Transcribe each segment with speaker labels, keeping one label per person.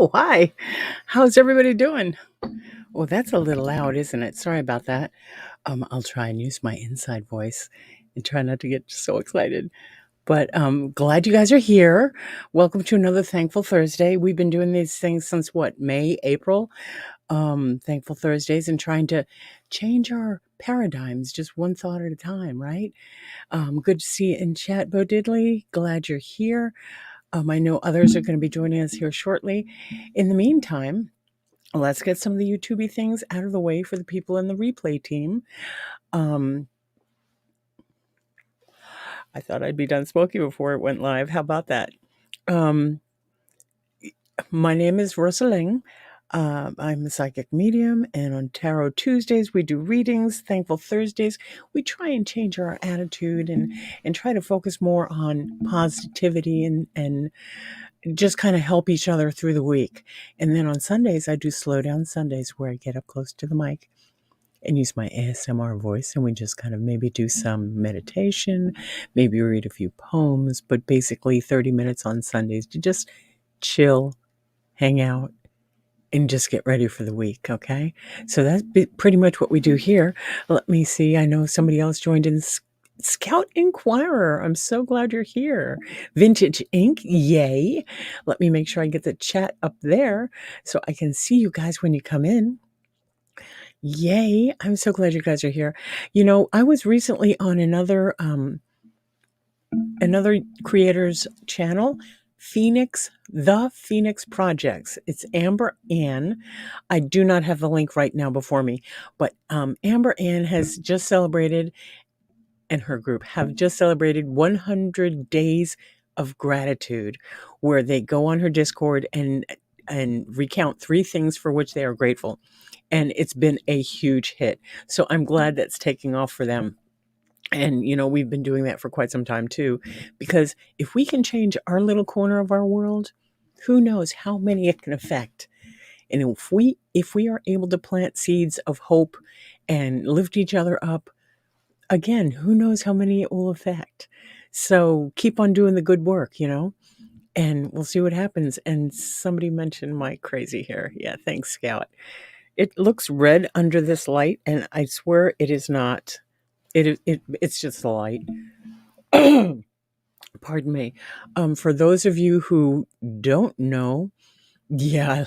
Speaker 1: Oh, hi. How's everybody doing? Well, that's a little loud, isn't it? Sorry about that. I'll try and use my inside voice and try not to get so excited. But glad you guys are here. Welcome to another Thankful Thursday. We've been doing these things since what, May, April? Thankful Thursdays and trying to change our paradigms just one thought at a time, right? Good to see you in chat, Bo Diddley. Glad you're here. I know others are going to be joining us here shortly. In the meantime, let's get some of the YouTubey things out of the way for the people in the replay team. I thought I'd be done smoking before it went live. How about that? My name is Rosaleng. I'm a psychic medium, and on Tarot Tuesdays, we do readings. Thankful Thursdays, we try and change our attitude and try to focus more on positivity and just kind of help each other through the week. And then on Sundays, I do slow down Sundays where I get up close to the mic and use my ASMR voice. And we just kind of maybe do some meditation, maybe read a few poems, but basically 30 minutes on Sundays to just chill, hang out, and just get ready for the week. Okay. So that's pretty much what we do here. Let me see. I know somebody else joined in. Scout Inquirer, I'm so glad you're here. Vintage Ink, yay. Let me make sure I get the chat up there so I can see you guys when you come in. Yay. I'm so glad you guys are here. You know, I was recently on another creator's channel, The Phoenix Projects. It's Amber Ann. I do not have the link right now before me, but Amber Ann has just celebrated, and her group have just celebrated 100 days of gratitude, where they go on her Discord and recount 3 things for which they are grateful. And it's been a huge hit. So I'm glad that's taking off for them. And, you know, we've been doing that for quite some time too, because if we can change our little corner of our world, who knows how many it can affect. And if we are able to plant seeds of hope and lift each other up, again, who knows how many it will affect. So keep on doing the good work, you know, and we'll see what happens. And somebody mentioned my crazy hair. Yeah, thanks, Scout. It looks red under this light, and I swear it is not. It's just the light. Pardon me. For those of you who don't know, yeah,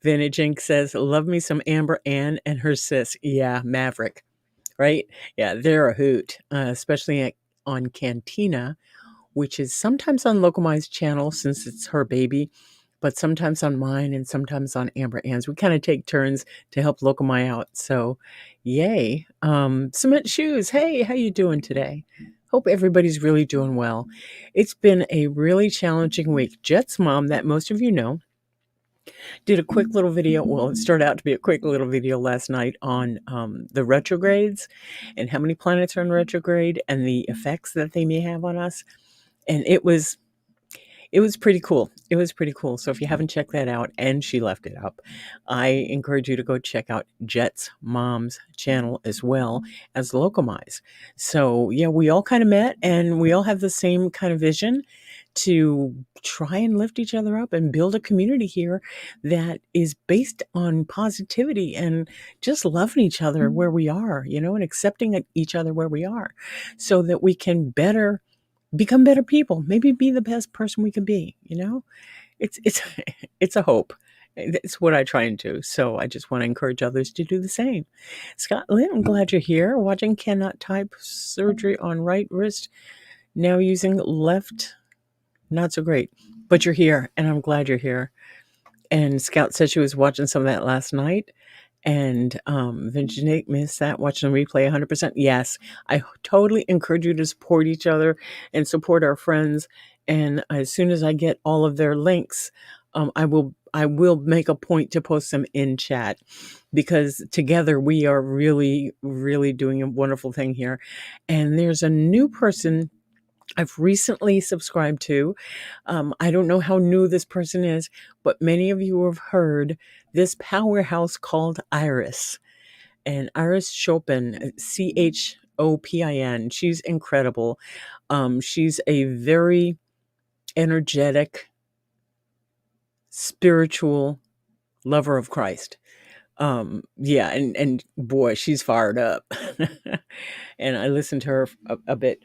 Speaker 1: Vintage Ink says, love me some Amber Ann and her sis. Yeah, Maverick. Right? Yeah, they're a hoot, especially on Cantina, which is sometimes on Locomai's channel since it's her baby, but sometimes on mine and sometimes on Amber Ann's. We kind of take turns to help Locomai out. So, yay. Cement Shoes, hey, how you doing today? Hope everybody's really doing well. It's been a really challenging week. Jet's mom, that most of you know, did a quick little video. Well, it started out to be a quick little video last night on the retrogrades and how many planets are in retrograde and the effects that they may have on us. And it was pretty cool. It was pretty cool. So if you haven't checked that out, and she left it up, I encourage you to go check out Jet's mom's channel as well as Locomai's. So yeah, we all kind of met and we all have the same kind of vision to try and lift each other up and build a community here that is based on positivity and just loving each other where we are, you know, and accepting each other where we are so that we can become better people, maybe be the best person we can be, you know. It's it's a hope. It's what I try and do. So I just want to encourage others to do the same. Scott Lynn, I'm glad you're here. Watching cannot type, surgery on right wrist, now using left, not so great. But you're here, and I'm glad you're here. And Scout said she was watching some of that last night. And Vintage Nate missed that, watching the replay 100%. Yes, I totally encourage you to support each other and support our friends. And as soon as I get all of their links, I will make a point to post them in chat, because together we are really, really doing a wonderful thing here. And there's a new person I've recently subscribed to. I don't know how new this person is, but many of you have heard this powerhouse called Iris. And Iris Chopin, Chopin. She's incredible. She's a very energetic spiritual lover of Christ. Yeah, and boy, she's fired up. And I listened to her a bit.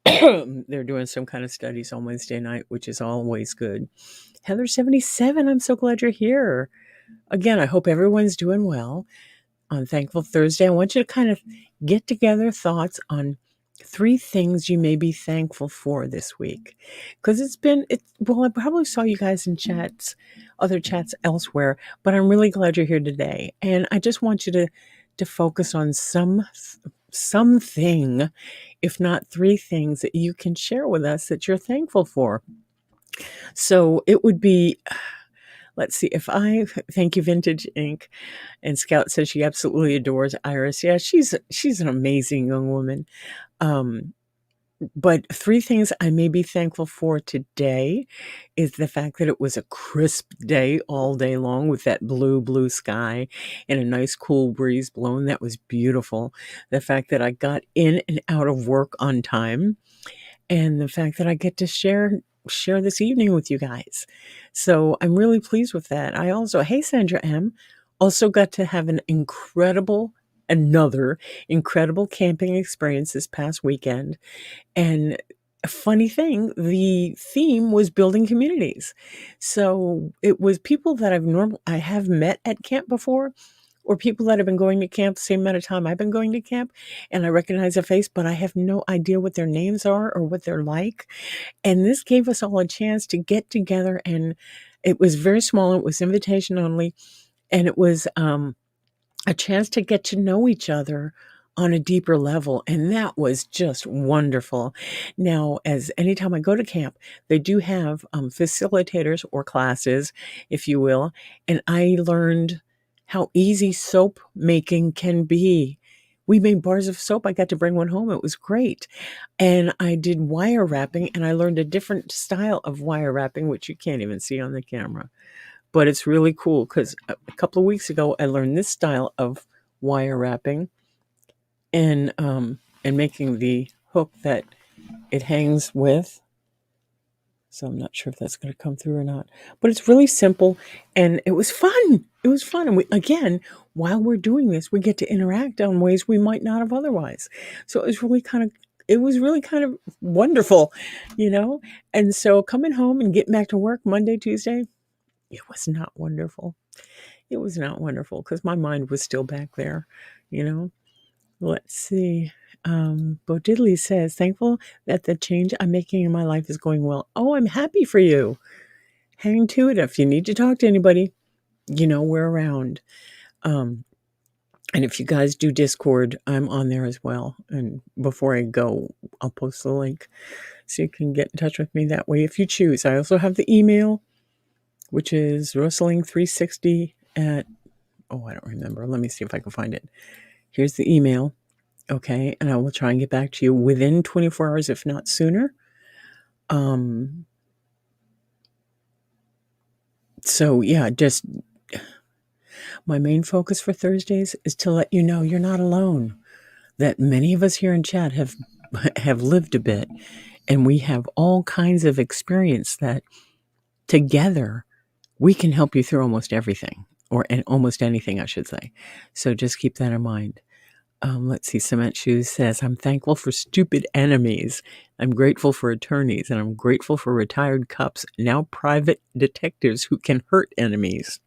Speaker 1: They're doing some kind of studies on Wednesday night, which is always good. Heather77, I'm so glad you're here. Again, I hope everyone's doing well on Thankful Thursday. I want you to kind of get together thoughts on 3 things you may be thankful for this week. Because well, I probably saw you guys in chats, other chats elsewhere, but I'm really glad you're here today. And I just want you to focus on something, if not 3 things that you can share with us that you're thankful for. So it would be, let's see, thank you, Vintage Ink. And Scout says she absolutely adores Iris. Yeah, she's an amazing young woman. But 3 things I may be thankful for today is the fact that it was a crisp day all day long with that blue sky and a nice cool breeze blowing. That was beautiful. The fact that I got in and out of work on time, and the fact that I get to share this evening with you guys. So I'm really pleased with that. I also, hey Sandra M, also got to have another incredible camping experience this past weekend. And a funny thing, the theme was building communities. So it was people that I have met at camp before, or people that have been going to camp the same amount of time I've been going to camp, and I recognize a face, but I have no idea what their names are or what they're like. And this gave us all a chance to get together, and it was very small. It was invitation only, and it was a chance to get to know each other on a deeper level. And that was just wonderful. Now, as anytime I go to camp, they do have facilitators or classes, if you will. And I learned how easy soap making can be. We made bars of soap. I got to bring one home. It was great. And I did wire wrapping, and I learned a different style of wire wrapping, which you can't even see on the camera. But it's really cool because a couple of weeks ago, I learned this style of wire wrapping and making the hook that it hangs with. So I'm not sure if that's going to come through or not. But it's really simple, and it was fun. It was fun. And again, while we're doing this, we get to interact on ways we might not have otherwise. So it was really kind of wonderful, you know? And so coming home and getting back to work Monday, Tuesday, it was not wonderful. It was not wonderful because my mind was still back there, you know. Let's see. Bo Diddley says, thankful that the change I'm making in my life is going well. Oh, I'm happy for you. Hang to it. If you need to talk to anybody, you know, we're around. And if you guys do Discord, I'm on there as well. And before I go, I'll post the link so you can get in touch with me that way if you choose. I also have the email, which is Rosaleng360 at, I don't remember. Let me see if I can find it. Here's the email. Okay. And I will try and get back to you within 24 hours, if not sooner. So yeah, just my main focus for Thursdays is to let you know you're not alone, that many of us here in chat have lived a bit, and we have all kinds of experience that together we can help you through almost everything, and almost anything, I should say. So just keep that in mind. Let's see. Cement Shoes says, I'm thankful for stupid enemies. I'm grateful for attorneys, and I'm grateful for retired cops, now private detectives who can hurt enemies.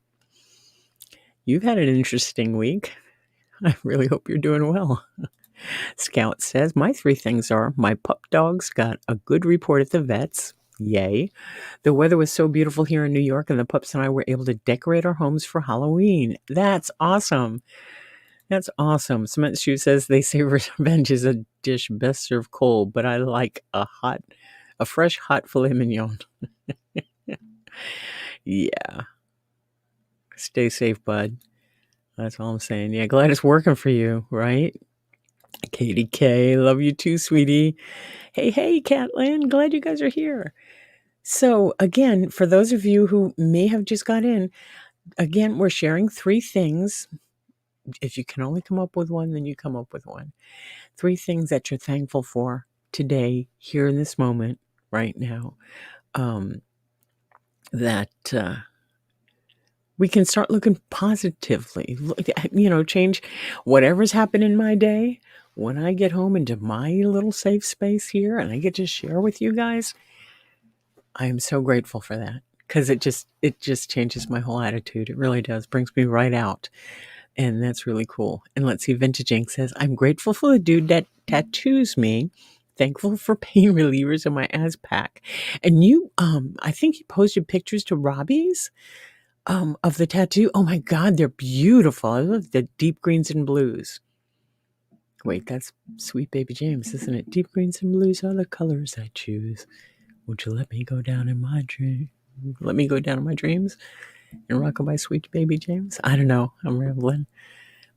Speaker 1: You've had an interesting week. I really hope you're doing well. Scout says, my 3 things are my pup dogs got a good report at the vets. Yay. The weather was so beautiful here in New York, and the pups and I were able to decorate our homes for Halloween. That's awesome. That's awesome. Cement Shoe says they say revenge is a dish best served cold, but I like a fresh hot filet mignon. Yeah. Stay safe, bud. That's all I'm saying. Yeah, glad it's working for you, right? Katie K, love you too, sweetie. Hey, Catlin, glad you guys are here. So again, for those of you who may have just got in, again, we're sharing 3 things. If you can only come up with one, then you come up with one. 3 things that you're thankful for today, here in this moment, right now, that we can start looking positively. Change whatever's happened in my day. When I get home into my little safe space here and I get to share with you guys, I am so grateful for that, because it just changes my whole attitude. It really does. Brings me right out. And that's really cool. And let's see, Vintage Ink says, I'm grateful for the dude that tattoos me. Thankful for pain relievers in my ass pack. And you, I think you posted pictures to Robbie's of the tattoo. Oh my God, they're beautiful. I love the deep greens and blues. Wait, that's Sweet Baby James, isn't it? Deep greens and blues are the colors I choose. Won't you let me go down in my dream? Let me go down in my dreams and rock by Sweet Baby James. I don't know. I'm rambling.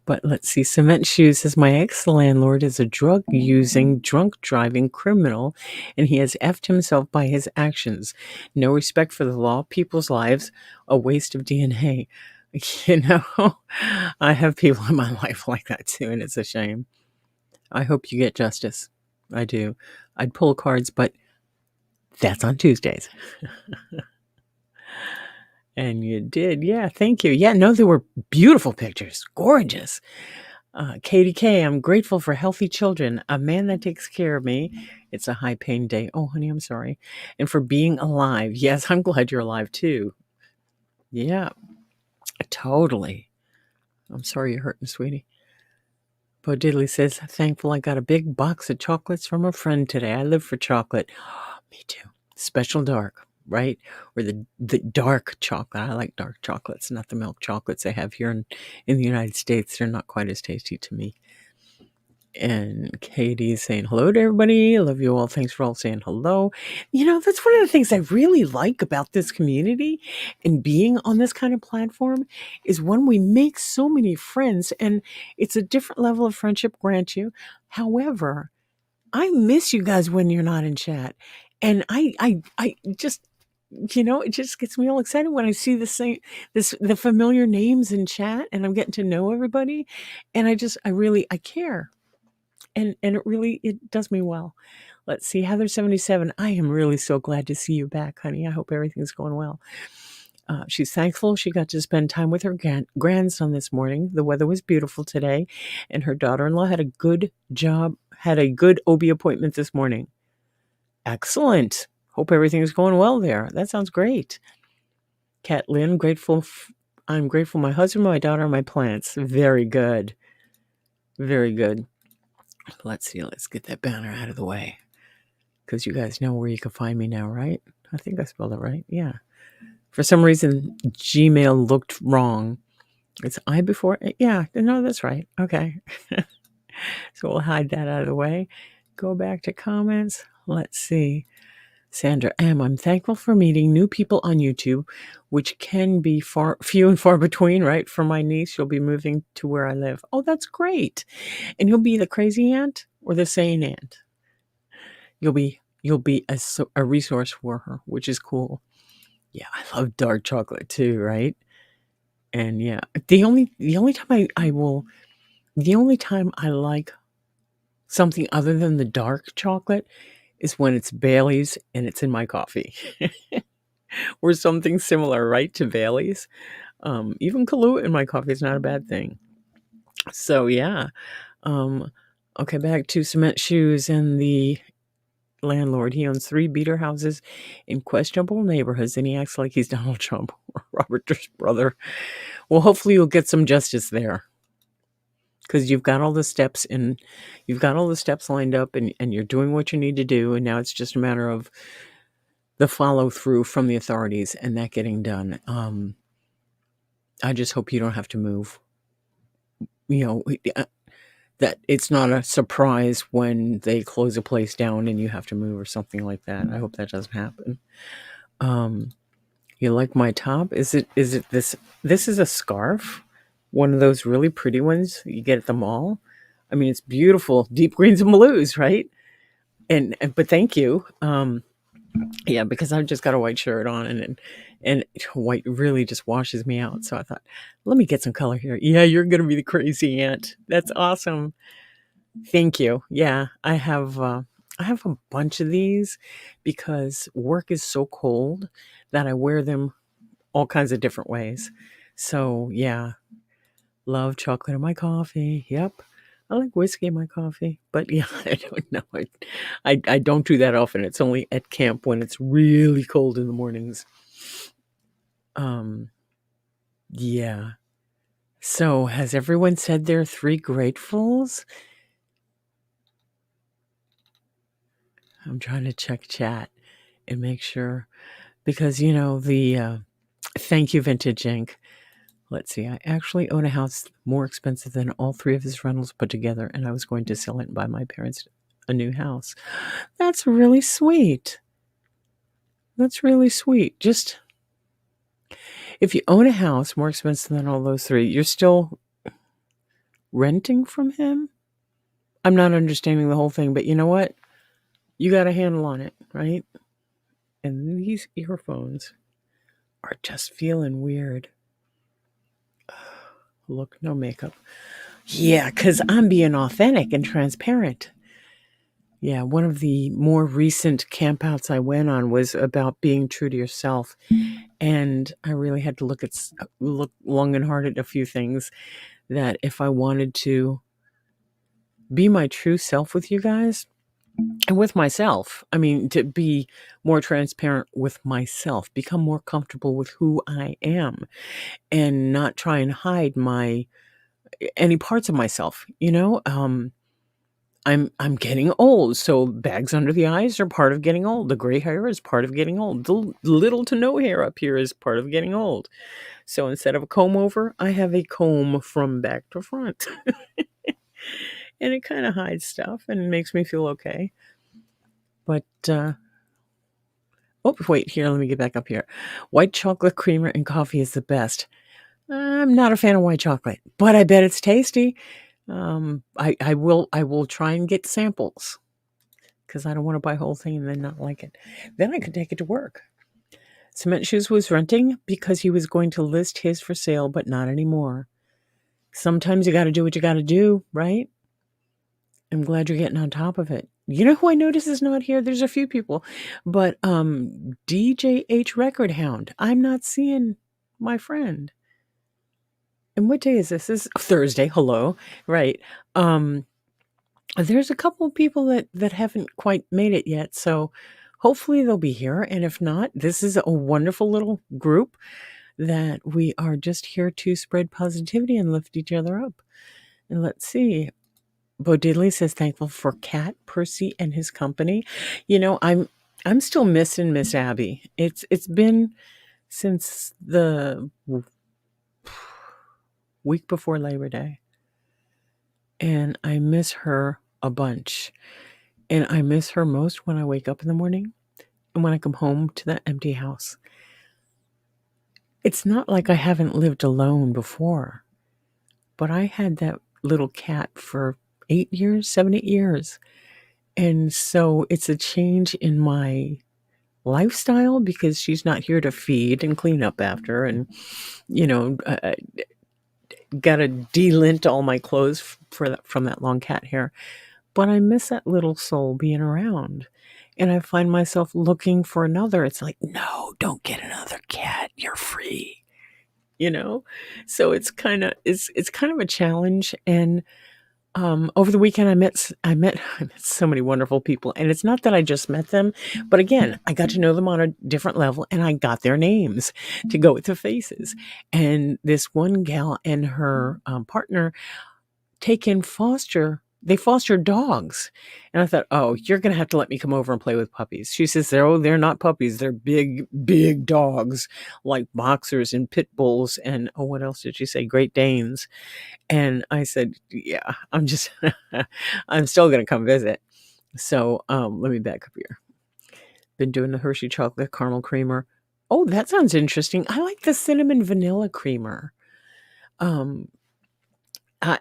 Speaker 1: But let's see. Cement Shoes says, my ex-landlord is a drug-using, drunk-driving criminal, and he has effed himself by his actions. No respect for the law, people's lives, a waste of DNA. I have people in my life like that too, and it's a shame. I hope you get justice. I do. I'd pull cards, but that's on Tuesdays. And you did. Yeah, thank you. Yeah, no, they were beautiful pictures. Gorgeous. Katie K, I'm grateful for healthy children, a man that takes care of me. It's a high pain day. Oh, honey, I'm sorry. And for being alive. Yes, I'm glad you're alive too. Yeah, totally. I'm sorry you're hurting, sweetie. Bo Diddley says, thankful I got a big box of chocolates from a friend today. I live for chocolate. Me too. Special dark, right? Or the dark chocolate. I like dark chocolates, not the milk chocolates they have here in the United States. They're not quite as tasty to me. And Katie's saying hello to everybody. I love you all. Thanks for all saying hello. That's one of the things I really like about this community and being on this kind of platform is when we make so many friends, and it's a different level of friendship, grant you. However, I miss you guys when you're not in chat. And I just, it just gets me all excited when I see the familiar names in chat and I'm getting to know everybody. And I care. And it does me well. Let's see, Heather77, I am really so glad to see you back, honey. I hope everything's going well. She's thankful she got to spend time with her grandson this morning. The weather was beautiful today, and her daughter-in-law had a good OB appointment this morning. Excellent. Hope everything's going well there. That sounds great. Kat Lynn, I'm grateful my husband, my daughter, and my plants. Very good. Very good. Let's see. Let's get that banner out of the way, because you guys know where you can find me now, right? I think I spelled it right. Yeah. For some reason, Gmail looked wrong. It's I before. Yeah. No, that's right. Okay. So we'll hide that out of the way. Go back to comments. Let's see. Sandra M. I'm thankful for meeting new people on YouTube, which can be few and far between, right? For my niece, she'll be moving to where I live. Oh, that's great. And you'll be the crazy aunt or the sane aunt? You'll be a resource for her, which is cool. Yeah, I love dark chocolate too, right? And yeah, the only time I like something other than the dark chocolate is when it's Bailey's and it's in my coffee. Or something similar, right, to Bailey's. Even Kahlua in my coffee is not a bad thing. So yeah. Okay, back to Cement Shoes and the landlord. He owns 3 beater houses in questionable neighborhoods, and he acts like he's Donald Trump or Robert's brother. Well, hopefully you'll get some justice there, because you've got all the steps lined up, and you're doing what you need to do, and now it's just a matter of the follow through from the authorities and that getting done. I just hope you don't have to move. That it's not a surprise when they close a place down and you have to move or something like that. I hope that doesn't happen. You like my top? Is it this? This is a scarf, one of those really pretty ones you get at the mall. I mean, it's beautiful, deep greens and blues, right? But thank you. Yeah, because I've just got a white shirt on, and white really just washes me out. So I thought, let me get some color here. Yeah, you're gonna be the crazy aunt. That's awesome. Thank you. Yeah, I have a bunch of these because work is so cold that I wear them all kinds of different ways. So, yeah, love chocolate in my coffee. Yep. I like whiskey in my coffee, but yeah, I don't know. I don't do that often. It's only at camp when it's really cold in the mornings. Yeah. So, has everyone said their 3 gratefuls? I'm trying to check chat and make sure because, the thank you, Vintage Inc. Let's see. I actually own a house more expensive than all 3 of his rentals put together, and I was going to sell it and buy my parents a new house. That's really sweet. That's really sweet. Just if you own a house more expensive than all those 3, you're still renting from him? I'm not understanding the whole thing, but you know what? You got a handle on it, right? And these earphones are just feeling weird. Look, no makeup. Yeah, because I'm being authentic and transparent. Yeah, one of the more recent campouts I went on was about being true to yourself. And I really had to look long and hard at a few things that if I wanted to be my true self with you guys and with myself, I mean, to be more transparent with myself, become more comfortable with who I am and not try and hide any parts of myself, I'm getting old, so bags under the eyes are part of getting old. The gray hair is part of getting old. The little to no hair up here is part of getting old. So instead of a comb over, I have a comb from back to front. And it kind of hides stuff and makes me feel okay. But oh, wait, here, let me get back up here. White chocolate creamer and coffee is the best. I'm not a fan of white chocolate, but I bet it's tasty. I will try and get samples because I don't want to buy a whole thing and then not like it. Then I could take it to work. Cement Shoes was renting because he was going to list his for sale, but not anymore. Sometimes you got to do what you got to do, right? I'm glad you're getting on top of it. You know who I notice is not here? There's a few people, but DJH Record Hound. I'm not seeing my friend. And what day is this? This is Thursday. Hello. Right. There's a couple of people that haven't quite made it yet, so hopefully they'll be here. And if not, this is a wonderful little group that we are just here to spread positivity and lift each other up. And let's see. Bo Diddley says thankful for Cat Percy and his company. I'm still missing Miss Abby. It's been since the week before Labor Day. And I miss her a bunch. And I miss her most when I wake up in the morning and when I come home to that empty house. It's not like I haven't lived alone before, but I had that little cat for 8 years, 7, 8 years. And so it's a change in my lifestyle because she's not here to feed and clean up after and, got to delint all my clothes from that long cat hair. But I miss that little soul being around. And I find myself looking for another. It's like, no, don't get another cat. You're free. So it's kind of a challenge. And over the weekend, I met so many wonderful people. And it's not that I just met them, but again, I got to know them on a different level, and I got their names to go with the faces. And this one gal and her partner they foster dogs. And I thought, oh, you're going to have to let me come over and play with puppies. She says, they're not puppies. They're big, big dogs like boxers and pit bulls. And what else did she say? Great Danes. And I said, yeah, I'm still going to come visit. So let me back up here. Been doing the Hershey chocolate caramel creamer. Oh, that sounds interesting. I like the cinnamon vanilla creamer.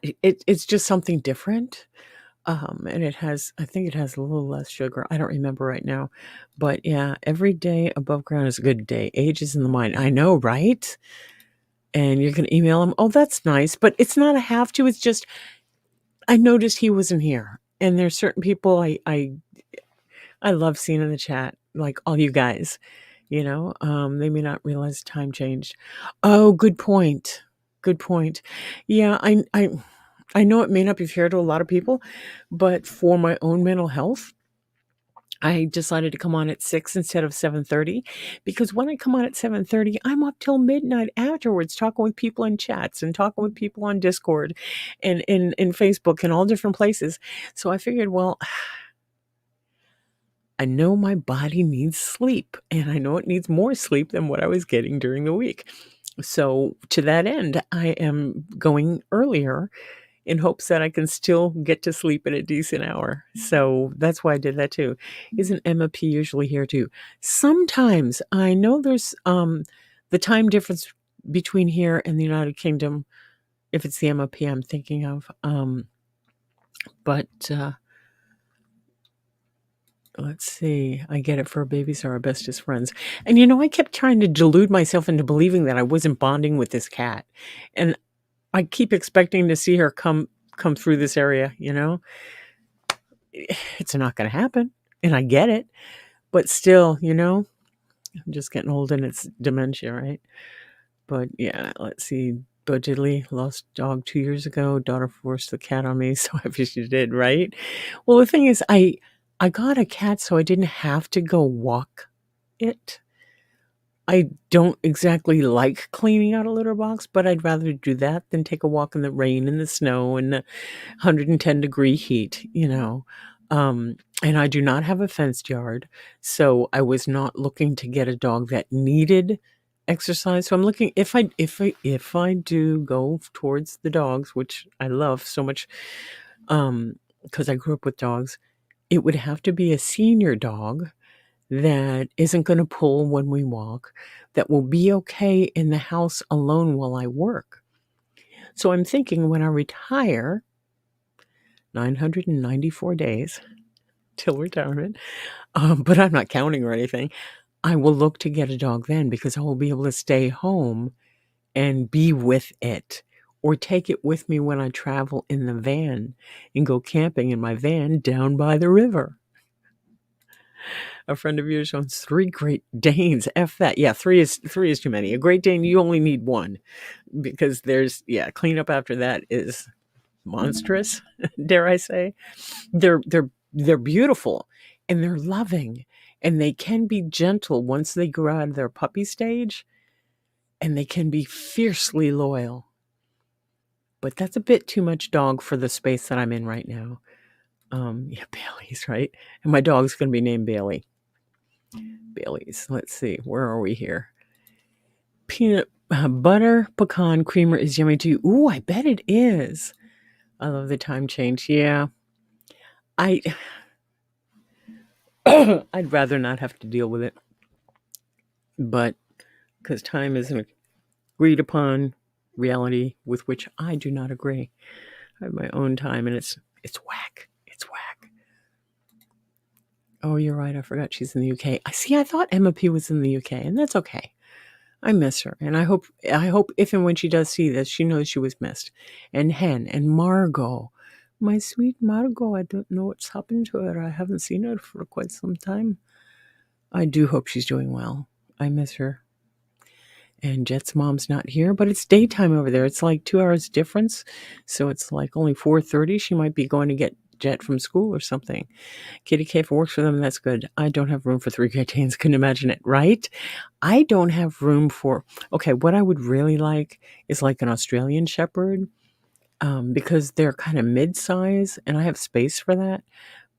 Speaker 1: It's just something different. And I think it has a little less sugar. I don't remember right now. But yeah, every day above ground is a good day. Age is in the mind. I know, right? And you can email him. Oh, that's nice. But it's not a have to. It's just, I noticed he wasn't here. And there's certain people I love seeing in the chat, like all you guys. They may not realize time changed. Oh, good point. Good point. Yeah, I know it may not be fair to a lot of people, but for my own mental health, I decided to come on at 6 instead of 7:30 because when I come on at 7:30, I'm up till midnight afterwards talking with people in chats and talking with people on Discord and in Facebook and all different places. So I figured, well, I know my body needs sleep, and I know it needs more sleep than what I was getting during the week. So to that end, I am going earlier in hopes that I can still get to sleep at a decent hour. So that's why I did that too. Isn't Emma P usually here too? Sometimes I know there's the time difference between here and the United Kingdom, if it's the Emma P I'm thinking of. But let's see. I get it. Fur babies are our bestest friends. And I kept trying to delude myself into believing that I wasn't bonding with this cat. And I keep expecting to see her come through this area, It's not going to happen. And I get it. But still, I'm just getting old and it's dementia, right? But yeah, let's see. Budgetly lost dog 2 years ago. Daughter forced the cat on me, so happy she did, right? Well, the thing is, I got a cat so I didn't have to go walk it. I don't exactly like cleaning out a litter box, but I'd rather do that than take a walk in the rain and the snow and the 110-degree heat, and I do not have a fenced yard, so I was not looking to get a dog that needed exercise. So I'm looking if I do go towards the dogs, which I love so much, because I grew up with dogs, it would have to be a senior dog that isn't going to pull when we walk, that will be okay in the house alone while I work. So I'm thinking when I retire, 994 days till retirement, but I'm not counting or anything, I will look to get a dog then because I will be able to stay home and be with it or take it with me when I travel in the van and go camping in my van down by the river. A friend of yours owns 3 Great Danes. F that. Yeah, 3 is too many. A Great Dane, you only need 1 because cleanup after that is monstrous, dare I say. They're beautiful and they're loving and they can be gentle once they grow out of their puppy stage and they can be fiercely loyal. But that's a bit too much dog for the space that I'm in right now. Bailey's, right? And my dog's going to be named Bailey. Bailey's. Let's see. Where are we here? Peanut butter pecan creamer is yummy too. Ooh, I bet it is. I love the time change. Yeah. I'd rather not have to deal with it. But because time is an agreed upon reality with which I do not agree. I have my own time and it's whack. It's whack. Oh, you're right. I forgot she's in the UK. I thought Emma P was in the UK, and that's okay. I miss her, and I hope if and when she does see this, she knows she was missed. And Hen and Margot, my sweet Margot, I don't know what's happened to her. I haven't seen her for quite some time. I do hope she's doing well. I miss her. And Jet's mom's not here, but it's daytime over there. It's like 2 hours difference, so it's like only 4:30. She might be going to get Jet from school or something. Kitty Cave works for them. That's good. I don't have room for 3 Great Danes. Couldn't imagine it, right? I don't have room for. Okay, what I would really like is like an Australian Shepherd, because they're kind of mid-size, and I have space for that.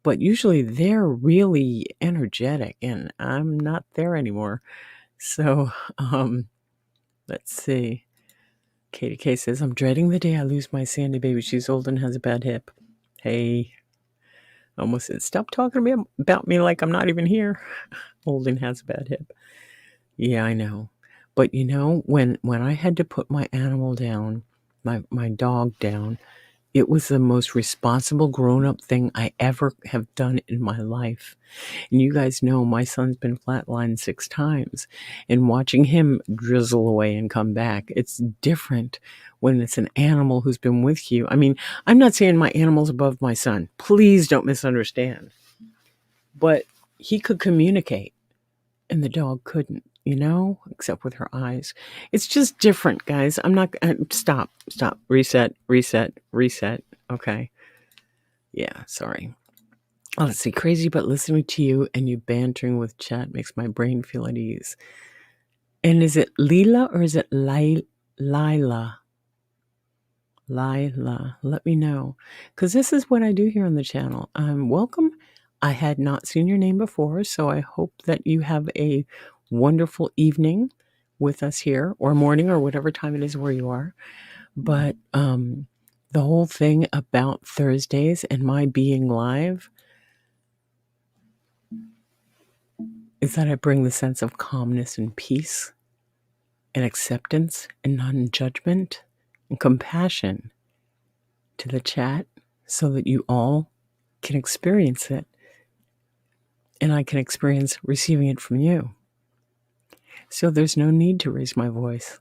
Speaker 1: But usually they're really energetic, and I'm not there anymore. So, let's see. Katie K says, I'm dreading the day I lose my Sandy baby. She's old and has a bad hip. Hey. Almost said, stop talking to me about me like I'm not even here. Holden has a bad hip. Yeah, I know. But when I had to put my animal down, my dog down, it was the most responsible grown-up thing I ever have done in my life. And you guys know my son's been flatlined 6 times. And watching him drizzle away and come back, it's different when it's an animal who's been with you. I mean, I'm not saying my animal's above my son. Please don't misunderstand. But he could communicate. and the dog couldn't, except with her eyes. It's just different, guys. I'm not stop, reset. Okay. Yeah, sorry. Oh, let's see. Crazy, but listening to you and you bantering with chat makes my brain feel at ease. And is it Leela or is it Lila? Lila, let me know. Because this is what I do here on the channel. Welcome. I had not seen your name before, so I hope that you have a wonderful evening with us here, or morning, or whatever time it is where you are. But the whole thing about Thursdays and my being live is that I bring the sense of calmness and peace and acceptance and non-judgment and compassion to the chat so that you all can experience it and I can experience receiving it from you. So there's no need to raise my voice.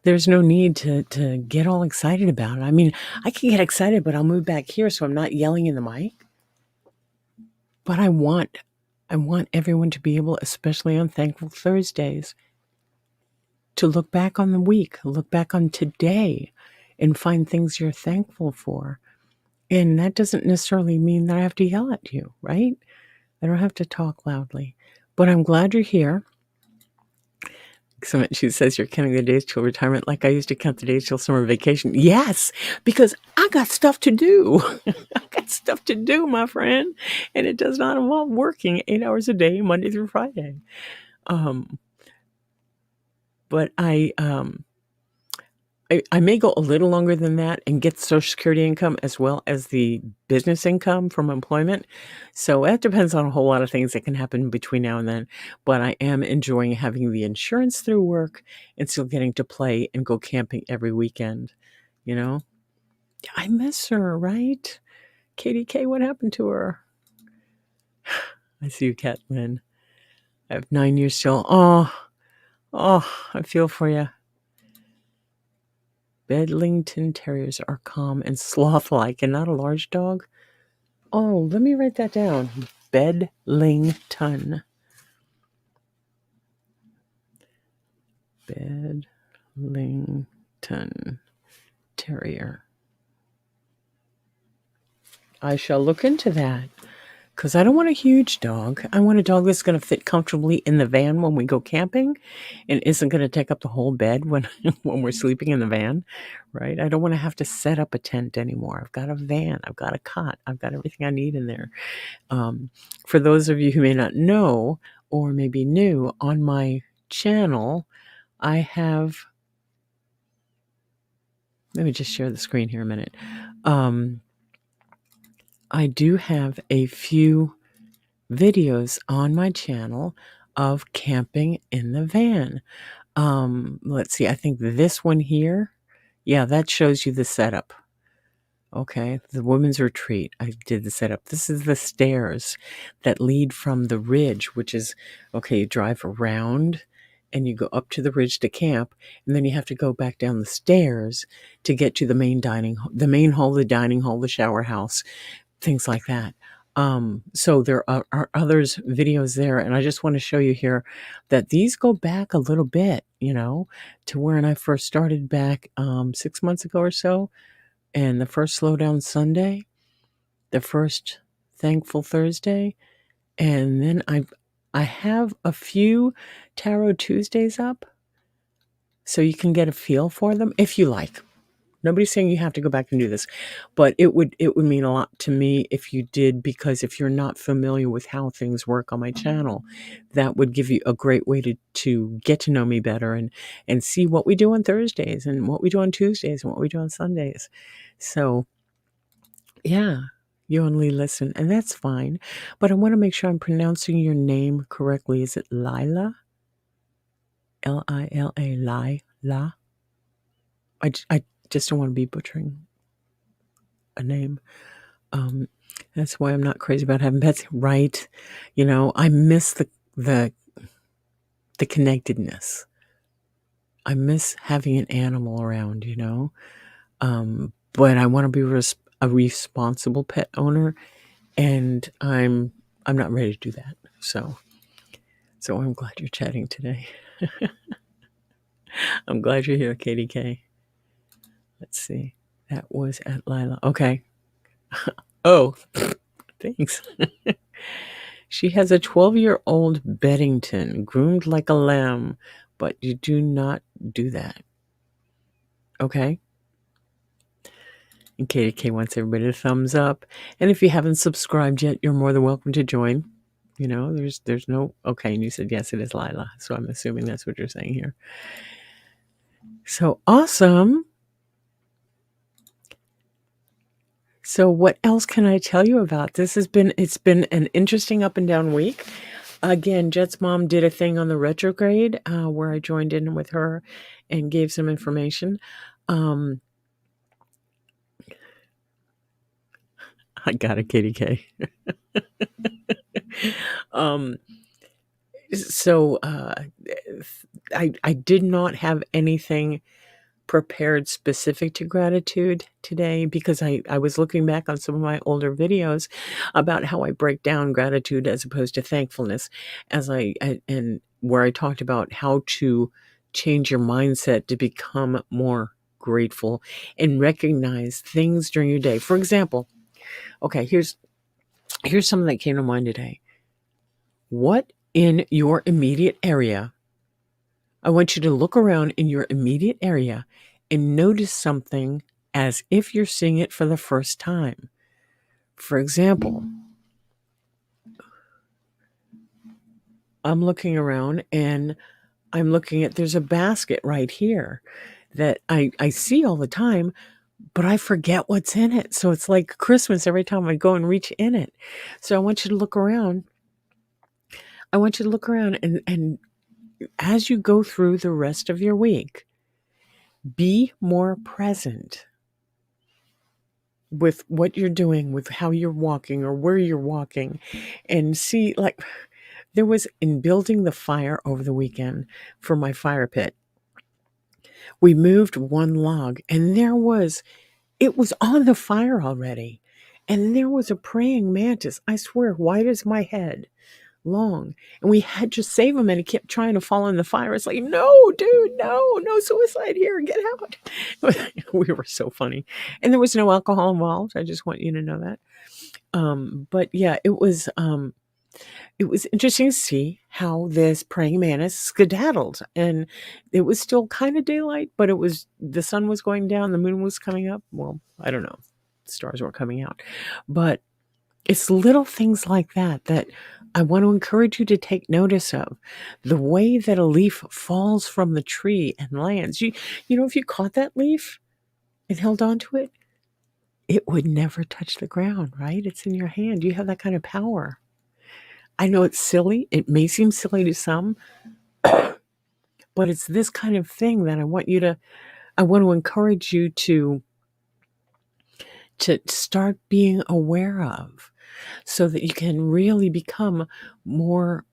Speaker 1: There's no need to get all excited about it. I mean, I can get excited, but I'll move back here so I'm not yelling in the mic. But I want everyone to be able, especially on Thankful Thursdays, to look back on the week, look back on today, and find things you're thankful for. And that doesn't necessarily mean that I have to yell at you, right? I don't have to talk loudly. But I'm glad you're here. She says you're counting the days till retirement like I used to count the days till summer vacation. Yes, because I got stuff to do. I got stuff to do, my friend. And it does not involve working 8 hours a day, Monday through Friday. But I may go a little longer than that and get Social Security income as well as the business income from employment. So that depends on a whole lot of things that can happen between now and then. But I am enjoying having the insurance through work and still getting to play and go camping every weekend. I miss her, right? Katie K, what happened to her? I see you, Catlin. I have 9 years still. Oh, I feel for you. Bedlington Terriers are calm and sloth-like and not a large dog. Oh, let me write that down. Bedlington. Bedlington Terrier. I shall look into that. Because I don't want a huge dog. I want a dog that's going to fit comfortably in the van when we go camping and isn't going to take up the whole bed when we're sleeping in the van, right? I don't want to have to set up a tent anymore. I've got a van. I've got a cot. I've got everything I need in there. For those of you who may not know or may be new, on my channel, I have... Let me just share the screen here a minute. I do have a few videos on my channel of camping in the van. Let's see, I think this one here, yeah, that shows you the setup. Okay, the women's retreat, I did the setup. This is the stairs that lead from the ridge, which is, okay, you drive around and you go up to the ridge to camp, and then you have to go back down the stairs to get to the main hall, the dining hall, the shower house, things like that. So there are others videos there, and I just want to show you here that these go back a little bit, to when I first started back 6 months ago or so, and the first Slowdown Sunday, the first Thankful Thursday, and then I have a few Tarot Tuesdays up, so you can get a feel for them if you like. Nobody's saying you have to go back and do this, but it would mean a lot to me if you did, because if you're not familiar with how things work on my channel, that would give you a great way to get to know me better and see what we do on Thursdays and what we do on Tuesdays and what we do on Sundays. So, yeah, you only listen, and that's fine, but I want to make sure I'm pronouncing your name correctly. Is it Lila? Lila? Lila? I just don't want to be butchering a name. That's why I'm not crazy about having pets, right? I miss the connectedness. I miss having an animal around, but I want to be a responsible pet owner, and I'm not ready to do that. So So I'm glad you're chatting today. I'm glad you're here, Katie K. Let's see. That was at Lila. Okay. Oh, thanks. She has a 12-year-old Beddington, groomed like a lamb, but you do not do that. Okay? And Katie K wants everybody to thumbs up. And if you haven't subscribed yet, you're more than welcome to join. You know, there's no... Okay, and you said, yes, it is Lila. So I'm assuming that's what you're saying here. So awesome. So what else can I tell you about? It's been an interesting up and down week. Again, Jet's mom did a thing on the retrograde where I joined in with her and gave some information. I got it, Katie K. So I did not have anything prepared specific to gratitude today because I was looking back on some of my older videos about how I break down gratitude as opposed to thankfulness, and where I talked about how to change your mindset to become more grateful and recognize things during your day. For example, okay, here's something that came to mind today. What in your immediate area? I want you to look around in your immediate area and notice something as if you're seeing it for the first time. For example, I'm looking around and I'm looking at, there's a basket right here that I see all the time, but I forget what's in it. So it's like Christmas every time I go and reach in it. So I want you to look around. I want you to look around and as you go through the rest of your week, be more present with what you're doing, with how you're walking or where you're walking, and see, like, there was in building the fire over the weekend for my fire pit. We moved one log and it was on the fire already. And there was a praying mantis, I swear, white as my head, long. And we had to save him and he kept trying to fall in the fire. It's like, no, dude, no suicide here. Get out. We were so funny. And there was no alcohol involved. I just want you to know that. But yeah, it was interesting to see how this praying mantis skedaddled, and it was still kind of daylight, but the sun was going down, the moon was coming up. Well, I don't know, stars were coming out, but it's little things like that I want to encourage you to take notice of. The way that a leaf falls from the tree and lands. You know, if you caught that leaf and held on to it, it would never touch the ground, right? It's in your hand. You have that kind of power. I know it's silly. It may seem silly to some, but it's this kind of thing that I want to encourage you to start being aware of, so that you can really become more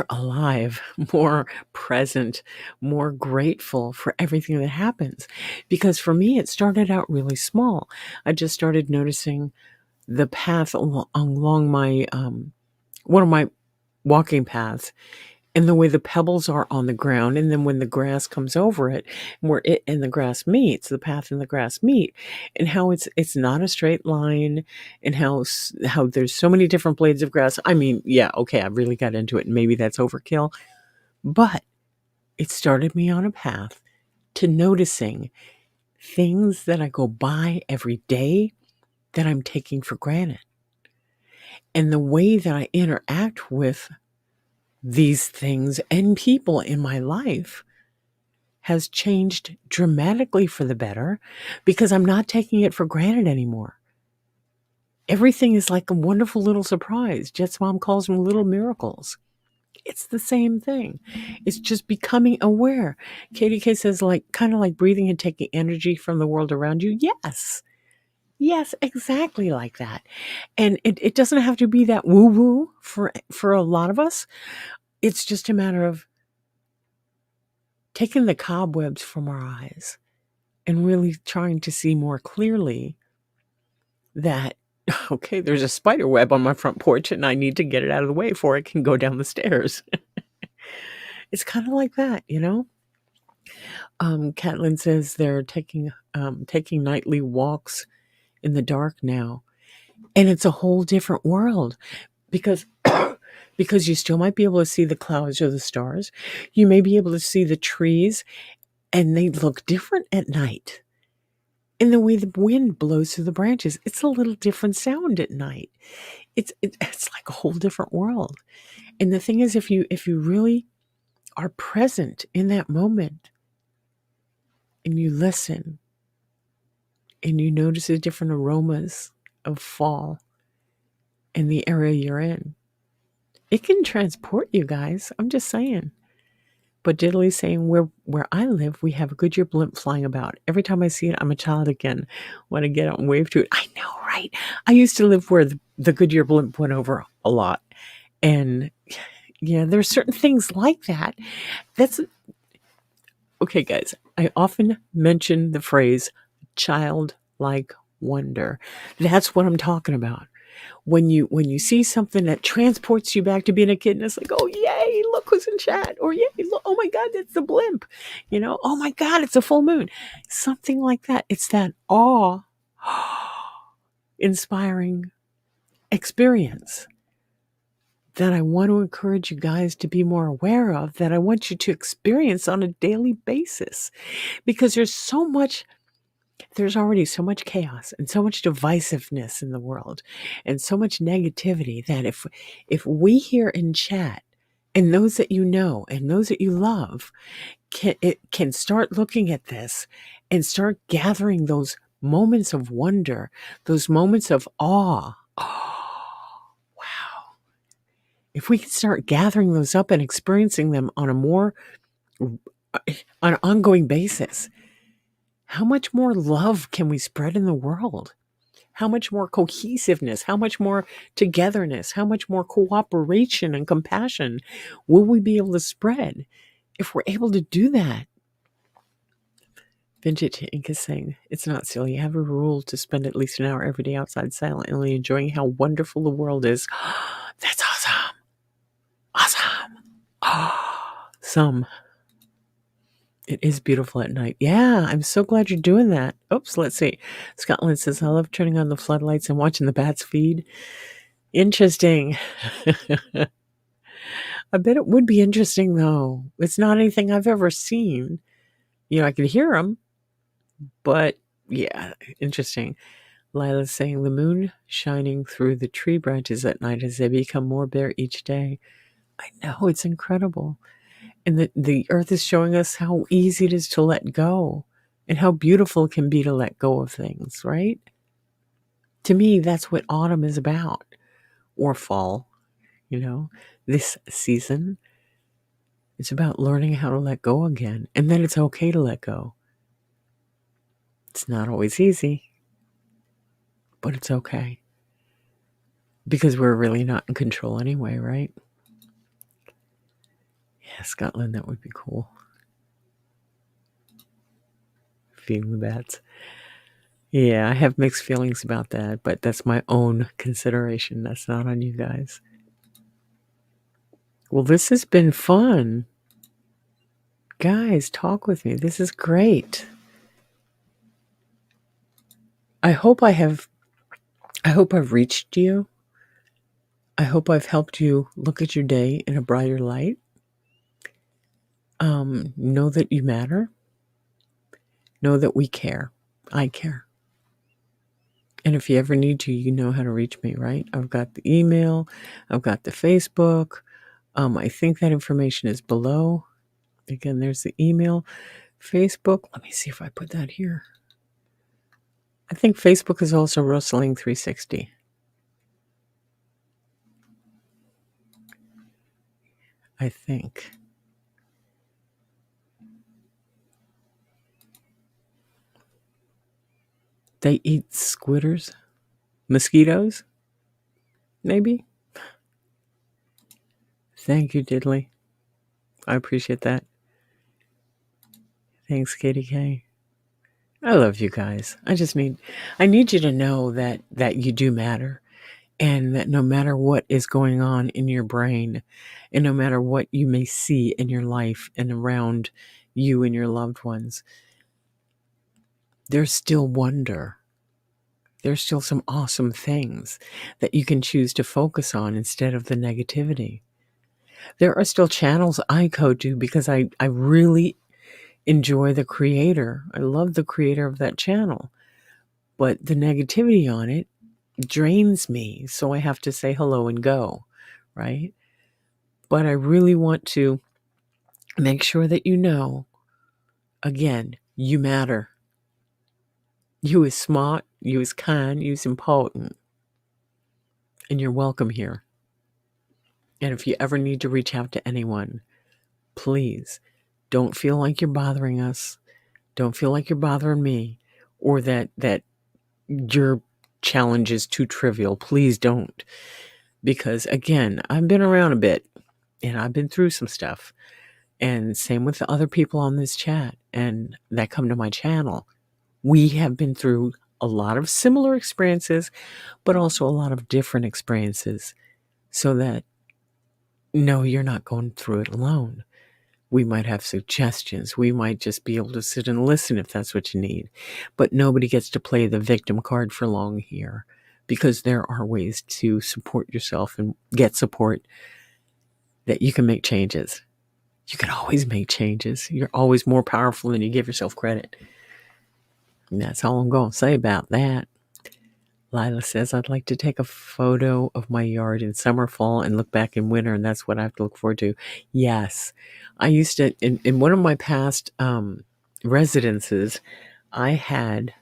Speaker 1: alive, more present, more grateful for everything that happens. Because for me, it started out really small. I just started noticing the path along my one of my walking paths, and the way the pebbles are on the ground, and then when the grass comes over it, where it and the grass meets, the path and the grass meet, and how it's not a straight line, and how there's so many different blades of grass. I mean, yeah, okay, I really got into it, and maybe that's overkill, but it started me on a path to noticing things that I go by every day that I'm taking for granted, and the way that I interact with these things and people in my life has changed dramatically for the better, because I'm not taking it for granted anymore. Everything is like a wonderful little surprise. Jet's mom calls them little miracles. It's the same thing. It's just becoming aware. Katie K says, like, kind of like breathing and taking energy from the world around you. Yes, exactly like that. And it doesn't have to be that woo-woo for a lot of us. It's just a matter of taking the cobwebs from our eyes and really trying to see more clearly that Okay, there's a spider web on my front porch and I need to get it out of the way before it can go down the stairs. It's kind of like that, you know? Catlin says they're taking nightly walks in the dark now. And it's a whole different world because because you still might be able to see the clouds or the stars. You may be able to see the trees and they look different at night. And the way the wind blows through the branches, it's a little different sound at night. It's like a whole different world. And the thing is, if you really are present in that moment and you listen and you notice the different aromas of fall in the area you're in, it can transport you guys. I'm just saying. But Diddley's saying where I live, we have a Goodyear blimp flying about. Every time I see it, I'm a child again. Want to get out and wave to it. I know, right? I used to live where the Goodyear blimp went over a lot. And yeah, there's certain things like that. That's okay, guys. I often mention the phrase childlike wonder. That's what I'm talking about. When you see something that transports you back to being a kid and it's like, oh yay, look who's in chat, or yay, look, oh my god, that's the blimp, oh my god, it's a full moon, something like that. It's that awe inspiring experience that I want to encourage you guys to be more aware of, that I want you to experience on a daily basis, because there's already so much chaos and so much divisiveness in the world and so much negativity that if we here in chat and those that you know and those that you love can start looking at this and start gathering those moments of wonder, those moments of awe. Oh, wow. If we can start gathering those up and experiencing them on on an ongoing basis, how much more love can we spread in the world? How much more cohesiveness, how much more togetherness, how much more cooperation and compassion will we be able to spread if we're able to do that? Vintage Ink is saying, it's not silly. Have a rule to spend at least an hour every day outside silently enjoying how wonderful the world is. That's awesome. Awesome. Some. It is beautiful at night. Yeah, I'm so glad you're doing that. Oops, let's see. Scotland says, I love turning on the floodlights and watching the bats feed. Interesting. I bet it would be interesting, though. It's not anything I've ever seen. I could hear them, but yeah, interesting. Lila's saying the moon shining through the tree branches at night as they become more bare each day. I know, it's incredible. And the earth is showing us how easy it is to let go and how beautiful it can be to let go of things, right? To me, that's what autumn is about, or fall, this season. It's about learning how to let go again, and then it's okay to let go. It's not always easy, but it's okay. Because we're really not in control anyway, right? Yeah, Scotland, that would be cool. Feeding the bats. Yeah, I have mixed feelings about that, but that's my own consideration. That's not on you guys. Well, this has been fun. Guys, talk with me. This is great. I hope I've reached you. I hope I've helped you look at your day in a brighter light. Know that you matter. Know that we care. I care. And if you ever need to, you know how to reach me, right? I've got the email. I've got the Facebook. I think that information is below. Again, there's the email. Facebook. Let me see if I put that here. I think Facebook is also Rosaleng 360. I think. They eat squitters? Mosquitoes? Maybe? Thank you, Diddley. I appreciate that. Thanks, Katie K. I love you guys. I need you to know that you do matter, and that no matter what is going on in your brain, and no matter what you may see in your life and around you and your loved ones, there's still wonder. There's still some awesome things that you can choose to focus on instead of the negativity. There are still channels I go to because I really enjoy the creator. I love the creator of that channel. But the negativity on it drains me. So I have to say hello and go, right? But I really want to make sure that you know, again, you matter. You is smart, you is kind, you is important, and you're welcome here. And if you ever need to reach out to anyone, please don't feel like you're bothering us. Don't feel like you're bothering me, or that your challenge is too trivial. Please don't. Because again, I've been around a bit and I've been through some stuff. And same with the other people on this chat and that come to my channel. We have been through a lot of similar experiences, but also a lot of different experiences. So that, no, you're not going through it alone. We might have suggestions. We might just be able to sit and listen if that's what you need. But nobody gets to play the victim card for long here, because there are ways to support yourself and get support, that you can make changes. You can always make changes. You're always more powerful than you give yourself credit. And that's all I'm going to say about that. Lila says, I'd like to take a photo of my yard in summer, fall, and look back in winter, and that's what I have to look forward to. Yes. I used to, in one of my past residences, I had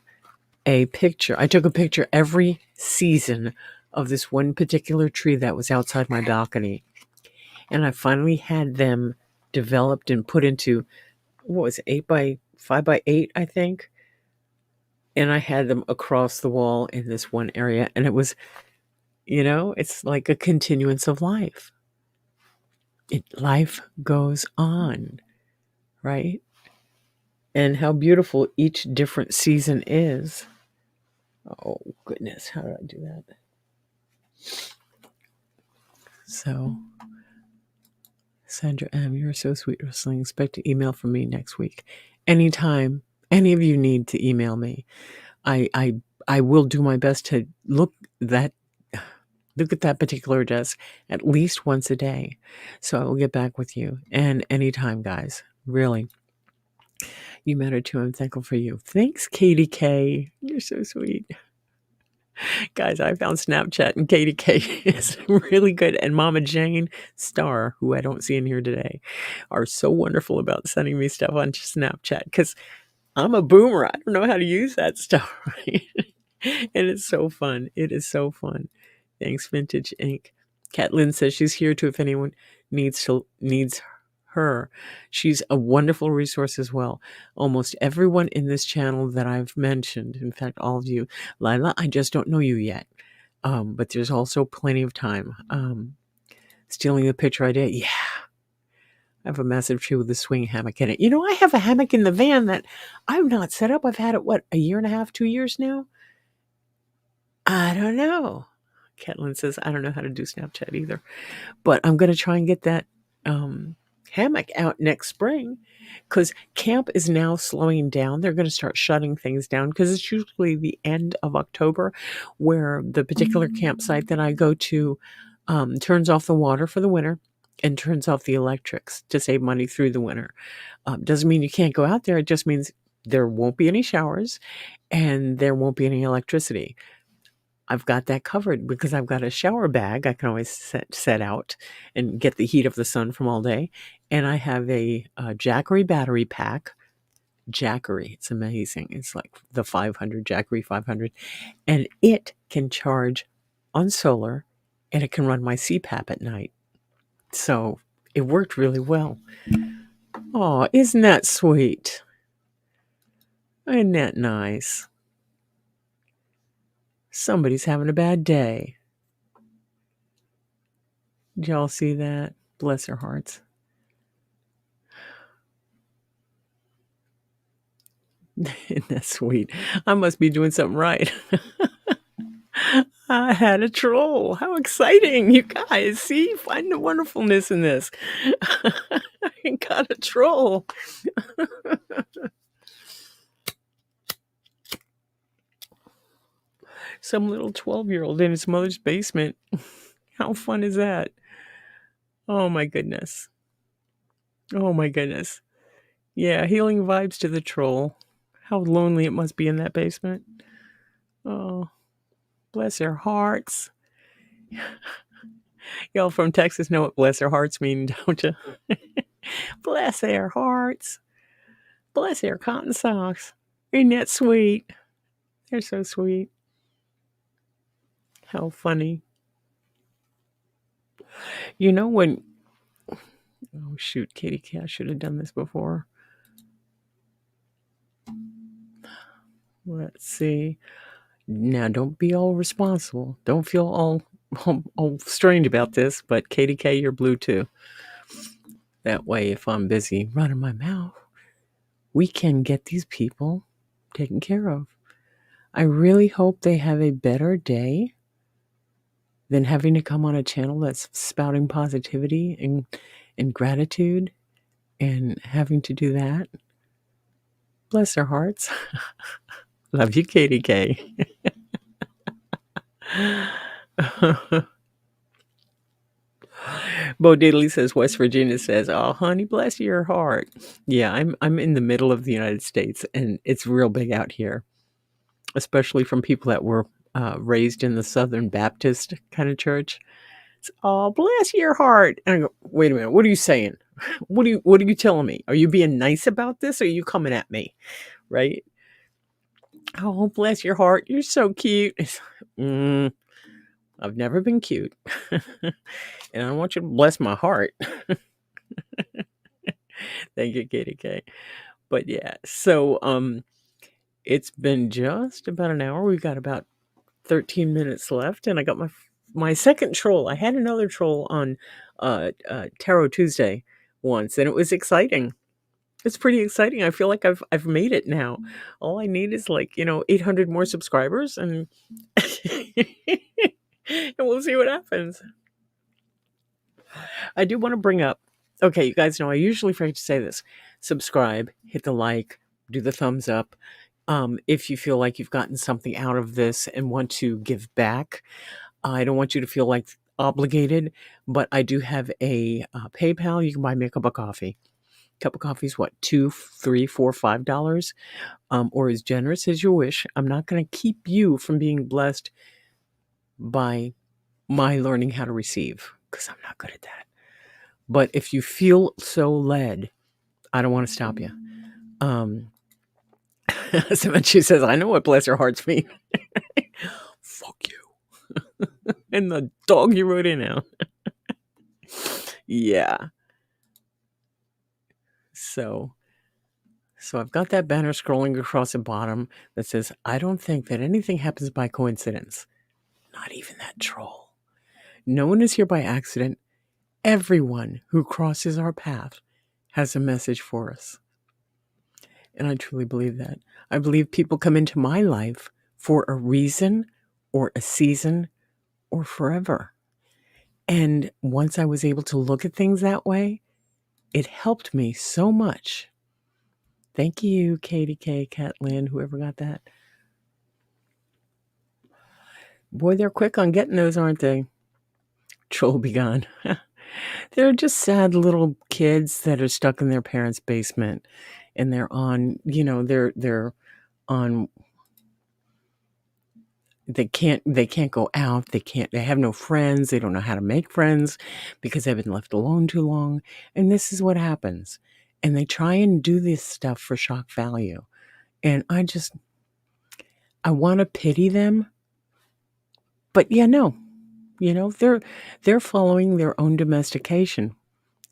Speaker 1: a picture. I took a picture every season of this one particular tree that was outside my balcony. And I finally had them developed and put into, what was it, 5 by 8, I think. And I had them across the wall in this one area. And it was, it's like a continuance of life. Life goes on, right? And how beautiful each different season is. Oh, goodness. How did I do that? So, Sandra M., you're so sweet, Rosaleng. Expect an email from me next week. Anytime any of you need to email me, I will do my best to look at that particular address at least once a day. So I will get back with you. And anytime, guys. Really. You matter too. I'm thankful for you. Thanks, Katie K. You're so sweet. Guys, I found Snapchat and Katie K is really good. And Mama Jane Star, who I don't see in here today, are so wonderful about sending me stuff on Snapchat, because I'm a boomer. I don't know how to use that stuff, right? And it's so fun. It is so fun. Thanks, Vintage Ink. Catlin says she's here too if anyone needs her. She's a wonderful resource as well. Almost everyone in this channel that I've mentioned, in fact, all of you. Lila, I just don't know you yet. But there's also plenty of time. Stealing the picture idea. Yeah. I have a massive tree with a swing hammock in it. I have a hammock in the van that I've not set up. I've had it, a year and a half, 2 years now? I don't know. Catlin says, I don't know how to do Snapchat either. But I'm going to try and get that hammock out next spring, because camp is now slowing down. They're going to start shutting things down, because it's usually the end of October where the particular campsite that I go to turns off the water for the winter and turns off the electrics to save money through the winter. Doesn't mean you can't go out there. It just means there won't be any showers and there won't be any electricity. I've got that covered because I've got a shower bag I can always set out and get the heat of the sun from all day. And I have a Jackery battery pack. Jackery, it's amazing. It's like the 500, Jackery 500. And it can charge on solar, and it can run my CPAP at night. So it worked really well. Oh, isn't that sweet? Isn't that nice? Somebody's having a bad day. Did y'all see that? Bless their hearts. Isn't that sweet? I must be doing something right. I had a troll. How exciting, you guys. See, find the wonderfulness in this. I got a troll. Some little 12-year-old in his mother's basement. How fun is that? Oh my goodness. Oh my goodness. Yeah, healing vibes to the troll. How lonely it must be in that basement. Oh, bless their hearts. Y'all from Texas know what bless their hearts mean, don't you? Bless their hearts. Bless their cotton socks. Isn't that sweet? They're so sweet. How funny. You know when... Oh, shoot, Katie Cat should have done this before. Let's see. Now, don't be all responsible. Don't feel all strange about this, but Katie K, you're blue too. That way, if I'm busy running my mouth, we can get these people taken care of. I really hope they have a better day than having to come on a channel that's spouting positivity and gratitude and having to do that. Bless their hearts. Love you, Katie K. Bo Diddley says West Virginia says, "Oh, honey, bless your heart." Yeah, I'm in the middle of the United States, and it's real big out here, especially from people that were raised in the Southern Baptist kind of church. It's, "Oh, bless your heart." And I go, "Wait a minute, what are you saying? What are you telling me? Are you being nice about this, or are you coming at me?" Right? "Oh, bless your heart. You're so cute." I've never been cute. And I want you to bless my heart. Thank you, Katie K. But yeah, so it's been just about an hour. We've got about 13 minutes left, and I got my second troll. I had another troll on Tarot Tuesday once, and it was exciting. It's pretty exciting. I feel like I've made it now. All I need is 800 more subscribers, and and we'll see what happens. I do want to bring up, okay, you guys know I usually forget to say this. Subscribe, hit the like, do the thumbs up. If you feel like you've gotten something out of this and want to give back, I don't want you to feel like obligated, but I do have a PayPal. You can buy me a cup of coffee. Cup of coffee is what, $2, $3, $4, $5, or as generous as you wish. I'm not going to keep you from being blessed by my learning how to receive, because I'm not good at that. But if you feel so led, I don't want to stop you. She says, "I know what bless your hearts mean." Fuck you. And the dog you wrote in now. Yeah. So I've got that banner scrolling across the bottom that says, "I don't think that anything happens by coincidence. Not even that troll. No one is here by accident. Everyone who crosses our path has a message for us." And I truly believe that. I believe people come into my life for a reason or a season or forever. And once I was able to look at things that way, it helped me so much. Thank you, Katie K, Cat Lynn, whoever got that. Boy, they're quick on getting those, aren't they? Troll be gone. They're just sad little kids that are stuck in their parents' basement, and they're on, they're on. They can't go out. They have no friends. They don't know how to make friends because they've been left alone too long. And this is what happens. And they try and do this stuff for shock value. And I want to pity them. But yeah, no, they're following their own domestication.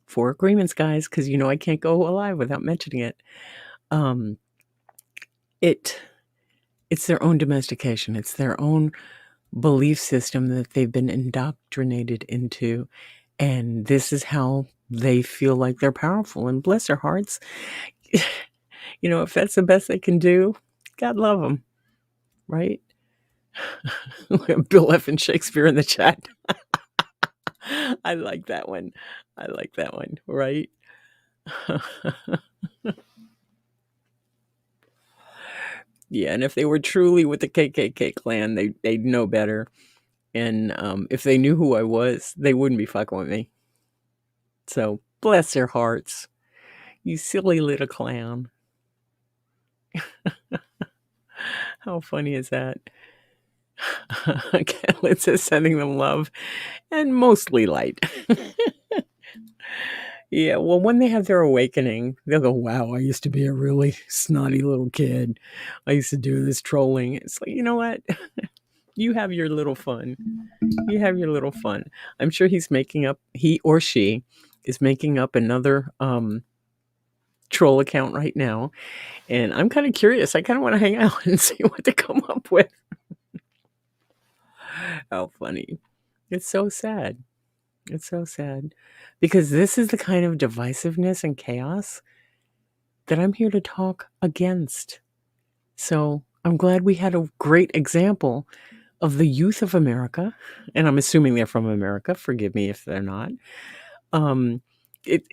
Speaker 1: 4 agreements, guys, because I can't go alive without mentioning it. It's their own domestication. It's their own belief system that they've been indoctrinated into, and this is how they feel like they're powerful. And bless their hearts, If that's the best they can do, God love them, right? Bill F. and Shakespeare in the chat. I like that one. I like that one, right? Yeah, and if they were truly with the KKK clan, they'd know better. And if they knew who I was, they wouldn't be fucking with me. So bless their hearts. You silly little clown. How funny is that? Catelyn says sending them love and mostly light. Yeah, well, when they have their awakening, they'll go, wow, I used to be a really snotty little kid. I used to do this trolling. It's like, you know what? You have your little fun. You have your little fun. I'm sure he or she is making up another troll account right now. And I'm kind of curious. I kind of want to hang out and see what they come up with. How funny. It's so sad. It's so sad. Because this is the kind of divisiveness and chaos that I'm here to talk against. So I'm glad we had a great example of the youth of America. And I'm assuming they're from America. Forgive me if they're not. It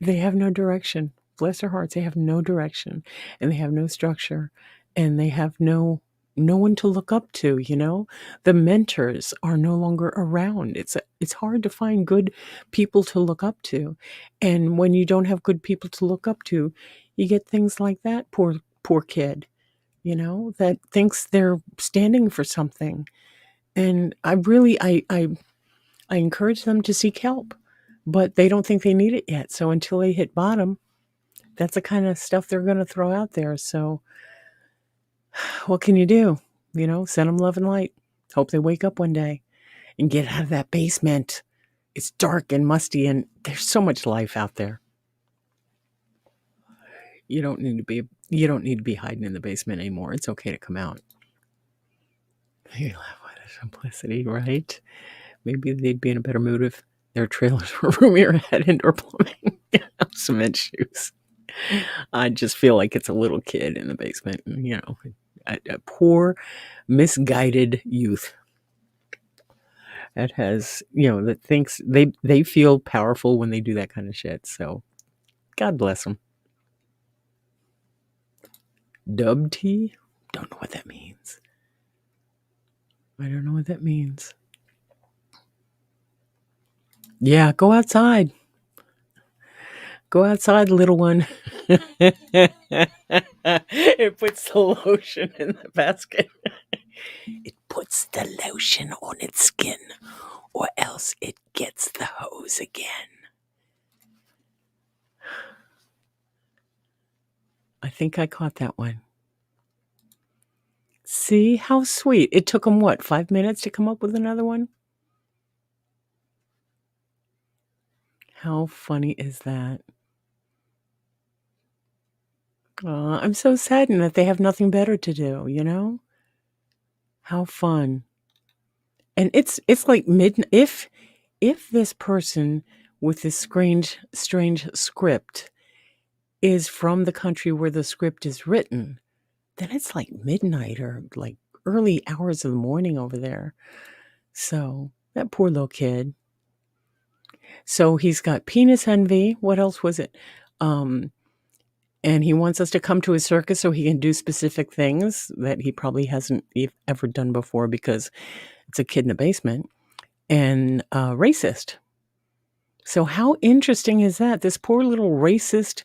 Speaker 1: They have no direction. Bless their hearts. They have no direction, and they have no structure, and they have no one to look up to. The mentors are no longer around. It's hard to find good people to look up to, and when you don't have good people to look up to, you get things like that. Poor kid, that thinks they're standing for something. And I encourage them to seek help, but they don't think they need it yet. So until they hit bottom, that's the kind of stuff they're going to throw out there. So what can you do? Send them love and light. Hope they wake up one day and get out of that basement. It's dark and musty, and there's so much life out there. You don't need to be hiding in the basement anymore. It's okay to come out. You laugh at the simplicity, right? Maybe they'd be in a better mood if their trailers were roomier, had indoor plumbing, cement shoes. I just feel like it's a little kid in the basement, a poor, misguided youth that has, that thinks they feel powerful when they do that kind of shit. So God bless them. Dub tea? Don't know what that means. I don't know what that means. Yeah, go outside. Go outside, little one. It puts the lotion in the basket. It puts the lotion on its skin, or else it gets the hose again. I think I caught that one. See, how sweet. It took them, 5 minutes to come up with another one? How funny is that? I'm so saddened that they have nothing better to do, How fun. And it's like midnight. If this person with this strange script is from the country where the script is written, then it's like midnight or like early hours of the morning over there. So that poor little kid. So he's got penis envy. What else was it? And he wants us to come to his circus so he can do specific things that he probably hasn't ever done before because it's a kid in a basement. And racist. So how interesting is that? This poor little racist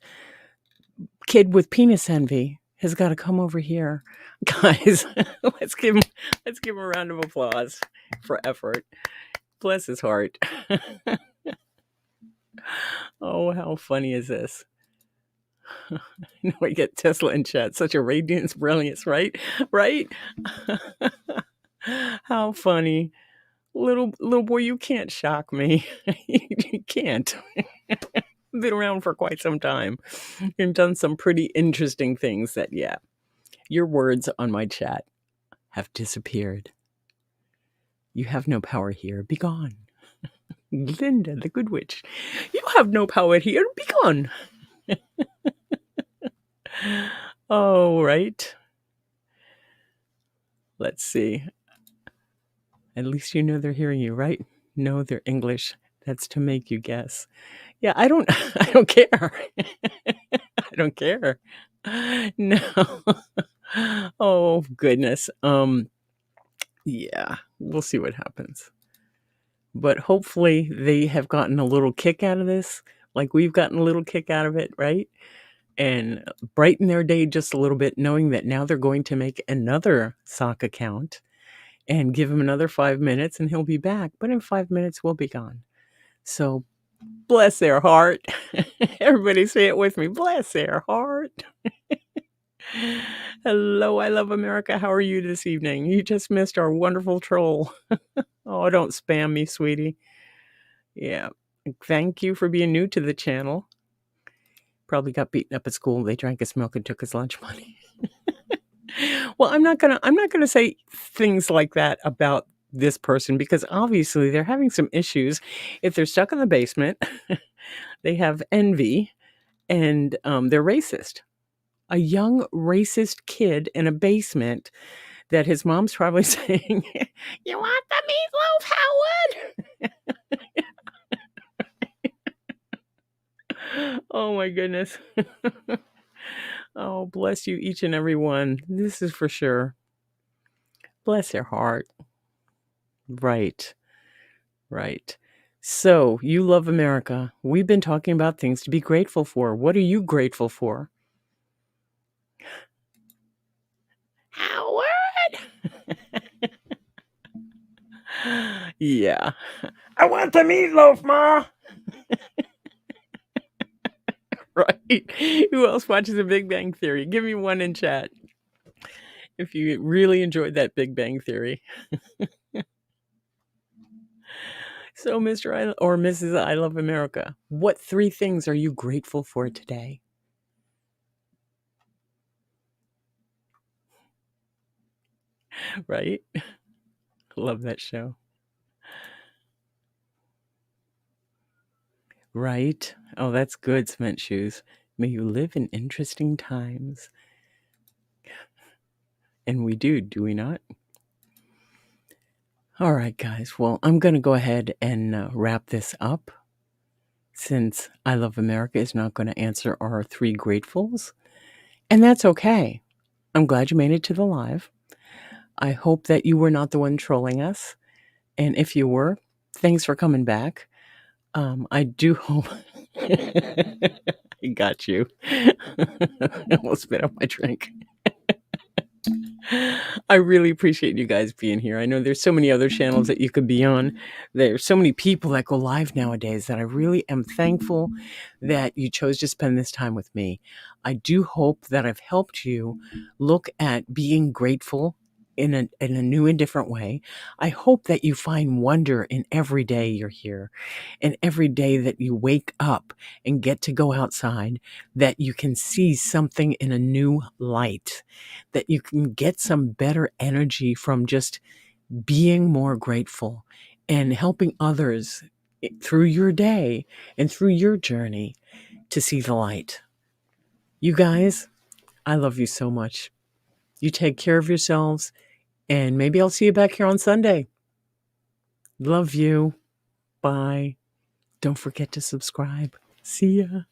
Speaker 1: kid with penis envy has got to come over here. Guys, let's give him a round of applause for effort. Bless his heart. Oh, how funny is this? We get Tesla in chat. Such a radiance brilliance, right? Right? How funny. Little boy, you can't shock me. You can't. Been around for quite some time and done some pretty interesting things that, yeah, your words on my chat have disappeared. You have no power here. Be gone. Linda, the good witch. You have no power here. Be gone. Oh, right. Let's see. At least you know they're hearing you, right? No, they're English. That's to make you guess. Yeah, I don't I don't care. I don't care. No. Oh, goodness. Yeah, we'll see what happens. But hopefully they have gotten a little kick out of this, like we've gotten a little kick out of it, right? And brighten their day just a little bit, knowing that now they're going to make another sock account and give him another 5 minutes and he'll be back. But in 5 minutes, we'll be gone. So bless their heart. Everybody say it with me. Bless their heart. Hello, I love America. How are you this evening? You just missed our wonderful troll. Oh, don't spam me, sweetie. Yeah. Thank you for being new to the channel. Probably got beaten up at school. They drank his milk and took his lunch money. Well, I'm not gonna say things like that about this person because obviously they're having some issues. If they're stuck in the basement, they have envy and they're racist. A young racist kid in a basement that his mom's probably saying, "You want the meatloaf, Howard?" Oh my goodness. Oh, bless you, each and every one. This is for sure. Bless their heart. Right. Right. So, you love America. We've been talking about things to be grateful for. What are you grateful for? Howard! Yeah. I want the meatloaf, Ma! Right. Who else watches The Big Bang Theory? Give me one in chat if you really enjoyed that Big Bang Theory. So, Mr. or Mrs. I Love America, what 3 things are you grateful for today? Right? Love that show. Right? Oh, that's good, Cement Shoes. May you live in interesting times. And we do we not? All right, guys. Well, I'm going to go ahead and wrap this up since I Love America is not going to answer our 3 gratefuls. And that's okay. I'm glad you made it to the live. I hope that you were not the one trolling us. And if you were, thanks for coming back. I do hope I got you. I almost spit out my drink. I really appreciate you guys being here. I know there's so many other channels that you could be on. There's so many people that go live nowadays that I really am thankful that you chose to spend this time with me. I do hope that I've helped you look at being grateful in a new and different way. I hope that you find wonder in every day you're here and every day that you wake up and get to go outside, that you can see something in a new light, that you can get some better energy from just being more grateful and helping others through your day and through your journey to see the light. You guys, I love you so much. You take care of yourselves, and maybe I'll see you back here on Sunday. Love you. Bye. Don't forget to subscribe. See ya.